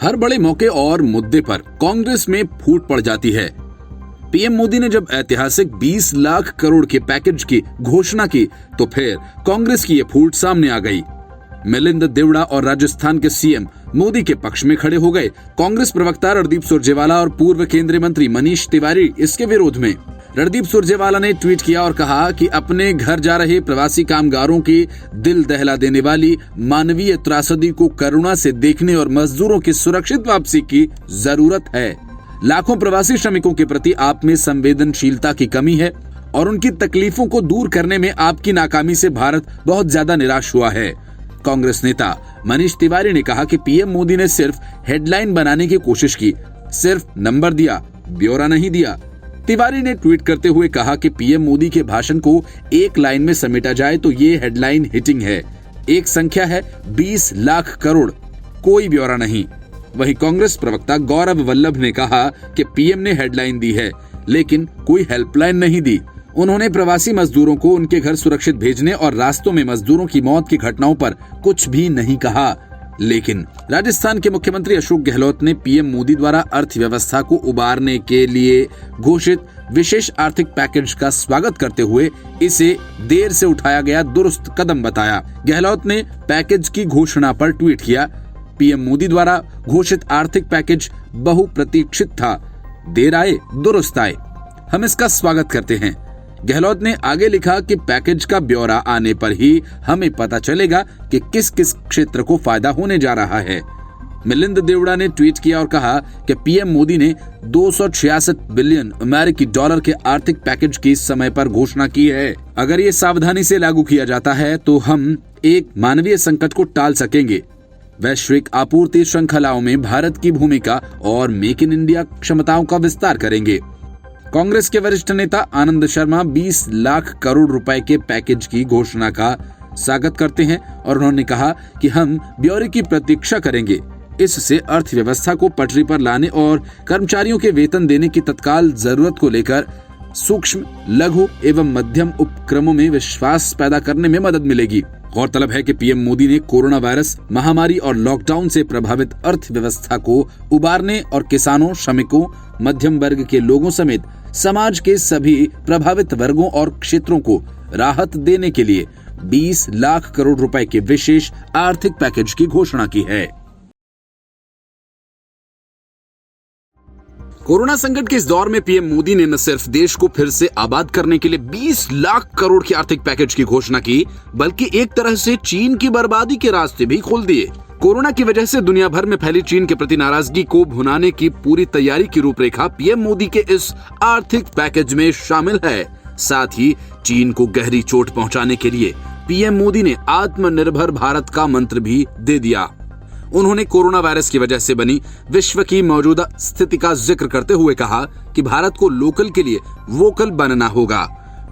हर बड़े मौके और मुद्दे पर कांग्रेस में फूट पड़ जाती है। पीएम मोदी ने जब ऐतिहासिक 20 लाख करोड़ के पैकेज की घोषणा की तो फिर कांग्रेस की ये फूट सामने आ गई। मिलिंद देवड़ा और राजस्थान के सीएम मोदी के पक्ष में खड़े हो गए। कांग्रेस प्रवक्ता रणदीप सुरजेवाला और पूर्व केंद्रीय मंत्री मनीष तिवारी इसके विरोध में। रणदीप सुरजेवाला ने ट्वीट किया और कहा कि अपने घर जा रहे प्रवासी कामगारों की दिल दहला देने वाली मानवीय त्रासदी को करुणा से देखने और मजदूरों की सुरक्षित वापसी की जरूरत है। लाखों प्रवासी श्रमिकों के प्रति आप में संवेदनशीलता की कमी है और उनकी तकलीफों को दूर करने में आपकी नाकामी से भारत बहुत ज्यादा निराश हुआ है। कांग्रेस नेता मनीष तिवारी ने कहा कि पीएम मोदी ने सिर्फ हेडलाइन बनाने की कोशिश की, सिर्फ नंबर दिया, ब्यौरा नहीं दिया। तिवारी ने ट्वीट करते हुए कहा कि पीएम मोदी के भाषण को एक लाइन में समेटा जाए तो ये हेडलाइन हिटिंग है। एक संख्या है 20 लाख करोड़, कोई ब्यौरा नहीं। वहीं कांग्रेस प्रवक्ता गौरव वल्लभ ने कहा कि पीएम ने हेडलाइन दी है लेकिन कोई हेल्पलाइन नहीं दी। उन्होंने प्रवासी मजदूरों को उनके घर सुरक्षित भेजने और रास्तों में मजदूरों की मौत की घटनाओं पर कुछ भी नहीं कहा। लेकिन राजस्थान के मुख्यमंत्री अशोक गहलोत ने पीएम मोदी द्वारा अर्थव्यवस्था को उबारने के लिए घोषित विशेष आर्थिक पैकेज का स्वागत करते हुए इसे देर से उठाया गया दुरुस्त कदम बताया। गहलोत ने पैकेज की घोषणा पर ट्वीट किया, पीएम मोदी द्वारा घोषित आर्थिक पैकेज बहुप्रतीक्षित था, देर आए दुरुस्त आए, हम इसका स्वागत करते हैं। गहलोत ने आगे लिखा कि पैकेज का ब्यौरा आने पर ही हमें पता चलेगा कि किस किस क्षेत्र को फायदा होने जा रहा है। मिलिंद देवड़ा ने ट्वीट किया और कहा कि पीएम मोदी ने 266 बिलियन अमेरिकी डॉलर के आर्थिक पैकेज की समय पर घोषणा की है। अगर ये सावधानी से लागू किया जाता है तो हम एक मानवीय संकट को टाल सकेंगे, वैश्विक आपूर्ति श्रृंखलाओं में भारत की भूमिका और मेक इन इंडिया क्षमताओं का विस्तार करेंगे। कांग्रेस के वरिष्ठ नेता आनंद शर्मा 20 लाख करोड़ रुपए के पैकेज की घोषणा का स्वागत करते हैं और उन्होंने कहा कि हम ब्यौरे की प्रतीक्षा करेंगे। इससे अर्थव्यवस्था को पटरी पर लाने और कर्मचारियों के वेतन देने की तत्काल जरूरत को लेकर सूक्ष्म, लघु एवं मध्यम उपक्रमों में विश्वास पैदा करने में मदद मिलेगी। गौरतलब है कि पीएम मोदी ने कोरोना वायरस महामारी और लॉकडाउन से प्रभावित अर्थव्यवस्था को उबारने और किसानों, श्रमिकों, मध्यम वर्ग के लोगों समेत समाज के सभी प्रभावित वर्गों और क्षेत्रों को राहत देने के लिए 20 लाख करोड़ रुपए के विशेष आर्थिक पैकेज की घोषणा की है। कोरोना संकट के इस दौर में पीएम मोदी ने न सिर्फ देश को फिर से आबाद करने के लिए 20 लाख करोड़ के आर्थिक पैकेज की घोषणा की, बल्कि एक तरह से चीन की बर्बादी के रास्ते भी खोल दिए। कोरोना की वजह से दुनिया भर में फैली चीन के प्रति नाराजगी को भुनाने की पूरी तैयारी की रूपरेखा पीएम मोदी के इस आर्थिक पैकेज में शामिल है। साथ ही चीन को गहरी चोट पहुंचाने के लिए पीएम मोदी ने आत्मनिर्भर भारत का मंत्र भी दे दिया। उन्होंने कोरोना वायरस की वजह से बनी विश्व की मौजूदा स्थिति का जिक्र करते हुए कहा कि भारत को लोकल के लिए वोकल बनना होगा।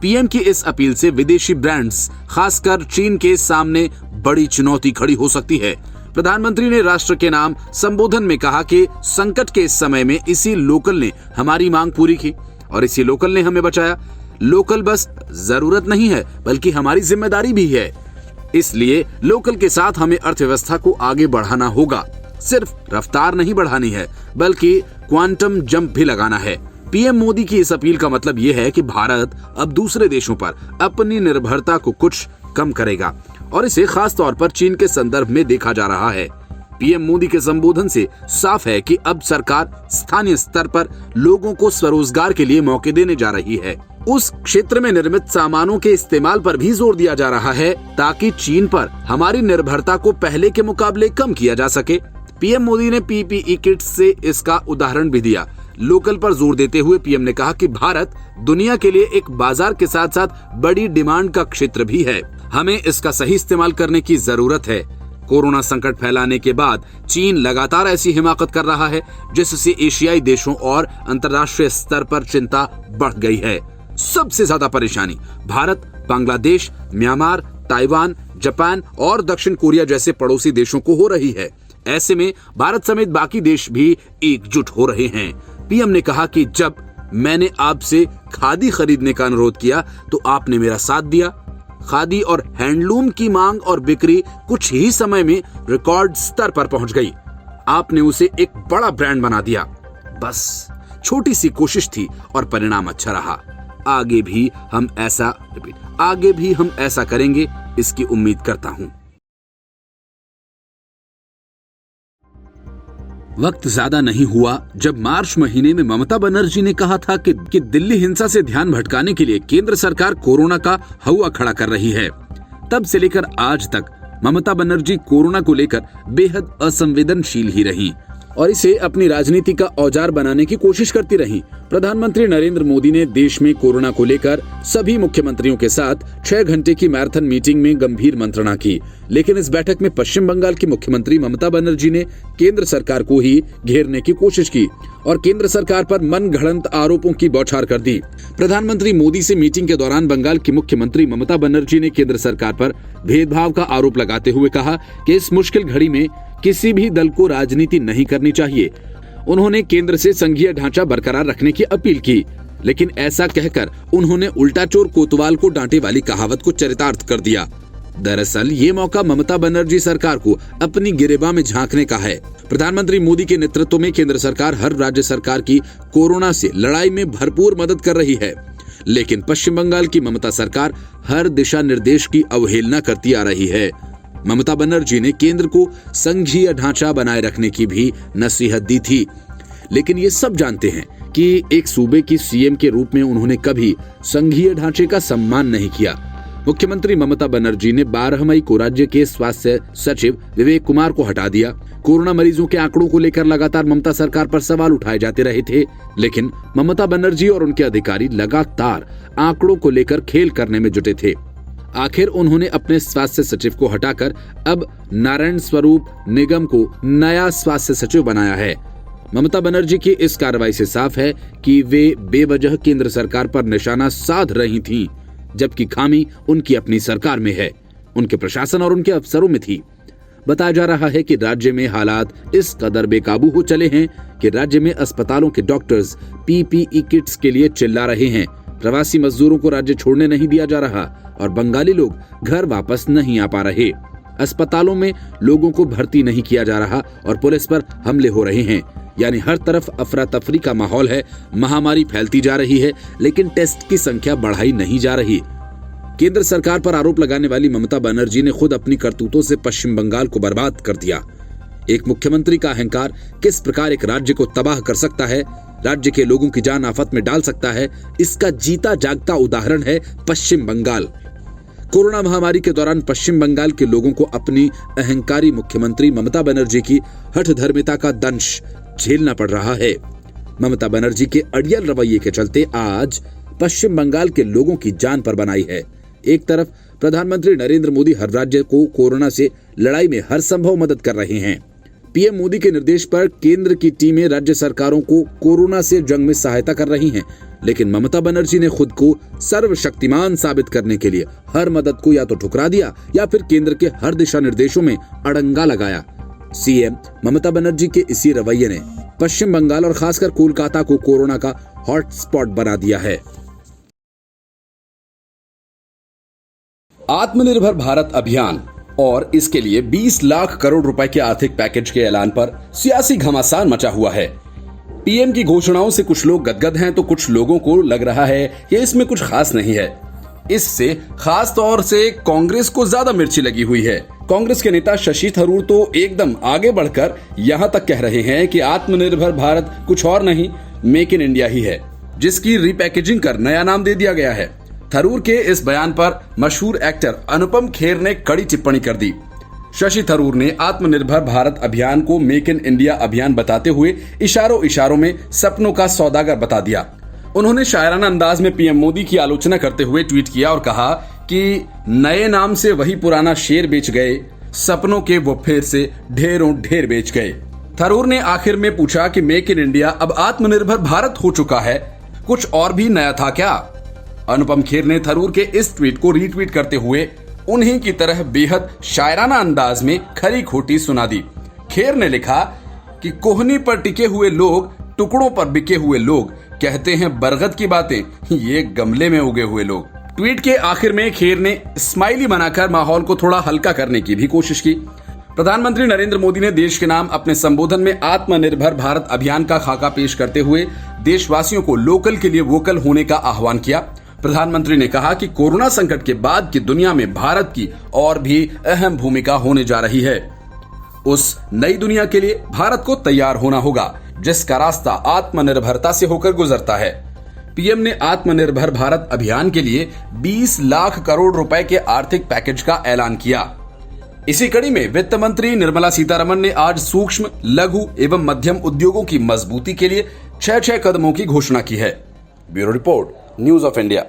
पीएम की इस अपील से विदेशी ब्रांड्स, खासकर चीन के सामने बड़ी चुनौती खड़ी हो सकती है। प्रधानमंत्री ने राष्ट्र के नाम संबोधन में कहा कि संकट के इस समय में इसी लोकल ने हमारी मांग पूरी की और इसी लोकल ने हमें बचाया। लोकल बस जरूरत नहीं है बल्कि हमारी जिम्मेदारी भी है। इसलिए लोकल के साथ हमें अर्थव्यवस्था को आगे बढ़ाना होगा। सिर्फ रफ्तार नहीं बढ़ानी है बल्कि क्वांटम जंप भी लगाना है। पीएम मोदी की इस अपील का मतलब यह है कि भारत अब दूसरे देशों पर अपनी निर्भरता को कुछ कम करेगा और इसे खास तौर पर चीन के संदर्भ में देखा जा रहा है। पीएम मोदी के संबोधन से साफ है कि अब सरकार स्थानीय स्तर पर लोगों को स्वरोजगार के लिए मौके देने जा रही है। उस क्षेत्र में निर्मित सामानों के इस्तेमाल पर भी जोर दिया जा रहा है ताकि चीन पर हमारी निर्भरता को पहले के मुकाबले कम किया जा सके। पीएम मोदी ने पीपीई किट से इसका उदाहरण भी दिया। लोकल पर जोर देते हुए पीएम ने कहा कि भारत दुनिया के लिए एक बाजार के साथ साथ बड़ी डिमांड का क्षेत्र भी है। हमें इसका सही इस्तेमाल करने की जरूरत है। कोरोना संकट फैलाने के बाद चीन लगातार ऐसी हिमाकत कर रहा है जिससे एशियाई देशों और अंतर्राष्ट्रीय स्तर पर चिंता बढ़ गई है। सबसे ज्यादा परेशानी Bharat, Bangladesh, Myanmar, Taiwan, Japan और दक्षिण कोरिया जैसे पड़ोसी देशों को हो रही है। ऐसे में भारत समेत बाकी देश भी एकजुट हो रहे हैं। पीएम ने कहा कि जब मैंने आपसे खादी खरीदने का अनुरोध किया तो आपने मेरा साथ दिया। खादी और हैंडलूम की मांग और बिक्री कुछ ही समय में रिकॉर्ड स्तर पर पहुंच गई। आपने उसे एक बड़ा ब्रांड बना दिया। बस छोटी सी कोशिश थी और परिणाम अच्छा रहा। आगे भी हम ऐसा करेंगे, इसकी उम्मीद करता हूं। वक्त ज्यादा नहीं हुआ जब मार्च महीने में ममता बनर्जी ने कहा था कि दिल्ली हिंसा से ध्यान भटकाने के लिए केंद्र सरकार कोरोना का हवा खड़ा कर रही है। तब से लेकर आज तक ममता बनर्जी कोरोना को लेकर बेहद असंवेदनशील ही रही और इसे अपनी राजनीति का औजार बनाने की कोशिश करती रही। प्रधानमंत्री नरेंद्र मोदी ने देश में कोरोना को लेकर सभी मुख्यमंत्रियों के साथ 6 घंटे की मैराथन मीटिंग में गंभीर मंत्रणा की, लेकिन इस बैठक में पश्चिम बंगाल की मुख्यमंत्री ममता बनर्जी ने केंद्र सरकार को ही घेरने की कोशिश की और केंद्र सरकार पर मनगढ़ंत आरोपों की बौछार कर दी। प्रधानमंत्री मोदी से मीटिंग के दौरान बंगाल की मुख्यमंत्री ममता बनर्जी ने केंद्र सरकार पर भेदभाव का आरोप लगाते हुए कहा कि इस मुश्किल घड़ी में किसी भी दल को राजनीति नहीं करनी चाहिए। उन्होंने केंद्र से संघीय ढांचा बरकरार रखने की अपील की, लेकिन ऐसा कहकर उन्होंने उल्टा चोर कोतवाल को डांटे वाली कहावत को चरितार्थ कर दिया। दरअसल ये मौका ममता बनर्जी सरकार को अपनी गिरेबान में झांकने का है। प्रधानमंत्री मोदी के नेतृत्व में केंद्र सरकार हर राज्य सरकार की कोरोना से लड़ाई में भरपूर मदद कर रही है, लेकिन पश्चिम बंगाल की ममता सरकार हर दिशा निर्देश की अवहेलना करती आ रही है। ममता बनर्जी ने केंद्र को संघीय ढांचा बनाए रखने की भी नसीहत दी थी, लेकिन ये सब जानते हैं कि एक सूबे की सीएम के रूप में उन्होंने कभी संघीय ढांचे का सम्मान नहीं किया। मुख्यमंत्री ममता बनर्जी ने 12 मई को राज्य के स्वास्थ्य सचिव विवेक कुमार को हटा दिया। कोरोना मरीजों के आंकड़ों को लेकर लगातार ममता सरकार पर सवाल उठाए जाते रहे थे, लेकिन ममता बनर्जी और उनके अधिकारी लगातार आंकड़ों को लेकर खेल करने में जुटे थे। आखिर उन्होंने अपने स्वास्थ्य सचिव को हटाकर अब नारायण स्वरूप निगम को नया स्वास्थ्य सचिव बनाया है। ममता बनर्जी की इस कार्रवाई से साफ है कि वे बेवजह केंद्र सरकार पर निशाना साध रही थीं, जबकि खामी उनकी अपनी सरकार में है, उनके प्रशासन और उनके अफसरों में थी। बताया जा रहा है कि राज्य में हालात इस कदर बेकाबू हो चले हैं कि राज्य में अस्पतालों के डॉक्टर्स पीपीई किट्स के लिए चिल्ला रहे हैं। प्रवासी मजदूरों को राज्य छोड़ने नहीं दिया जा रहा और बंगाली लोग घर वापस नहीं आ पा रहे। अस्पतालों में लोगों को भर्ती नहीं किया जा रहा और पुलिस पर हमले हो रहे हैं। यानी हर तरफ अफरा तफरी का माहौल है। महामारी फैलती जा रही है, लेकिन टेस्ट की संख्या बढ़ाई नहीं जा रही। केंद्र सरकार पर आरोप लगाने वाली ममता बनर्जी ने खुद अपनी करतूतों से पश्चिम बंगाल को बर्बाद कर दिया। एक मुख्यमंत्री का अहंकार किस प्रकार एक राज्य को तबाह कर सकता है, राज्य के लोगों की जान आफत में डाल सकता है, इसका जीता जागता उदाहरण है पश्चिम बंगाल। कोरोना महामारी के दौरान पश्चिम बंगाल के लोगों को अपनी अहंकारी मुख्यमंत्री ममता बनर्जी की हठधर्मिता का दंश झेलना पड़ रहा है। ममता बनर्जी के अड़ियल रवैये के चलते आज पश्चिम बंगाल के लोगों की जान पर बनाई है। एक तरफ प्रधानमंत्री नरेंद्र मोदी हर राज्य को कोरोना से लड़ाई में हर संभव मदद कर रहे हैं। पीएम मोदी के निर्देश पर केंद्र की टीमें राज्य सरकारों को कोरोना से जंग में सहायता कर रही हैं, लेकिन ममता बनर्जी ने खुद को सर्वशक्तिमान साबित करने के लिए हर मदद को या तो ठुकरा दिया या फिर केंद्र के हर दिशा निर्देशों में अड़ंगा लगाया। सीएम ममता बनर्जी के इसी रवैये ने पश्चिम बंगाल और खासकर कोलकाता को कोरोना का हॉटस्पॉट बना दिया है। आत्मनिर्भर भारत अभियान और इसके लिए 20 लाख करोड़ रुपए के आर्थिक पैकेज के ऐलान पर सियासी घमासान मचा हुआ है। पीएम की घोषणाओं से कुछ लोग गदगद हैं तो कुछ लोगों को लग रहा है कि इसमें कुछ खास नहीं है। इससे खास तौर से कांग्रेस को ज्यादा मिर्ची लगी हुई है। कांग्रेस के नेता शशि थरूर तो एकदम आगे बढ़कर यहां तक कह रहे हैं कि आत्मनिर्भर भारत कुछ और नहीं, मेक इन इंडिया ही है, जिसकी रीपैकेजिंग कर नया नाम दे दिया गया है। थरूर के इस बयान पर मशहूर एक्टर अनुपम खेर ने कड़ी टिप्पणी कर दी। शशि थरूर ने आत्मनिर्भर भारत अभियान को मेक इन इंडिया अभियान बताते हुए इशारों इशारों में सपनों का सौदागर बता दिया। उन्होंने शायराना अंदाज में पीएम मोदी की आलोचना करते हुए ट्वीट किया और कहा कि नए नाम से वही पुराना शेर बेच गए, सपनों के वो फिर से ढेरों ढेर बेच गए। थरूर ने आखिर में पूछा कि मेक इन इंडिया अब आत्मनिर्भर भारत हो चुका है, कुछ और भी नया था क्या? अनुपम खेर ने थरूर के इस ट्वीट को रीट्वीट करते हुए उन्हीं की तरह बेहद शायराना अंदाज में खरी खोटी सुना दी। खेर ने लिखा कि कोहनी पर टिके हुए लोग, टुकड़ों पर बिके हुए लोग, कहते हैं बरगद की बातें, ये गमले में उगे हुए लोग। ट्वीट के आखिर में खेर ने स्माइली बनाकर माहौल को थोड़ा हल्का करने की भी कोशिश की। प्रधानमंत्री नरेंद्र मोदी ने देश के नाम अपने संबोधन में आत्मनिर्भर भारत अभियान का खाका पेश करते हुए देशवासियों को लोकल के लिए वोकल होने का आह्वान किया। प्रधानमंत्री ने कहा कि कोरोना संकट के बाद की दुनिया में भारत की और भी अहम भूमिका होने जा रही है। उस नई दुनिया के लिए भारत को तैयार होना होगा, जिसका रास्ता आत्मनिर्भरता से होकर गुजरता है। पीएम ने आत्मनिर्भर भारत अभियान के लिए 20 लाख करोड़ रुपए के आर्थिक पैकेज का ऐलान किया। इसी कड़ी में वित्त मंत्री निर्मला सीतारमण ने आज सूक्ष्म, लघु एवं मध्यम उद्योगों की मजबूती के लिए 6 कदमों की घोषणा की है। Bureau report, news of India.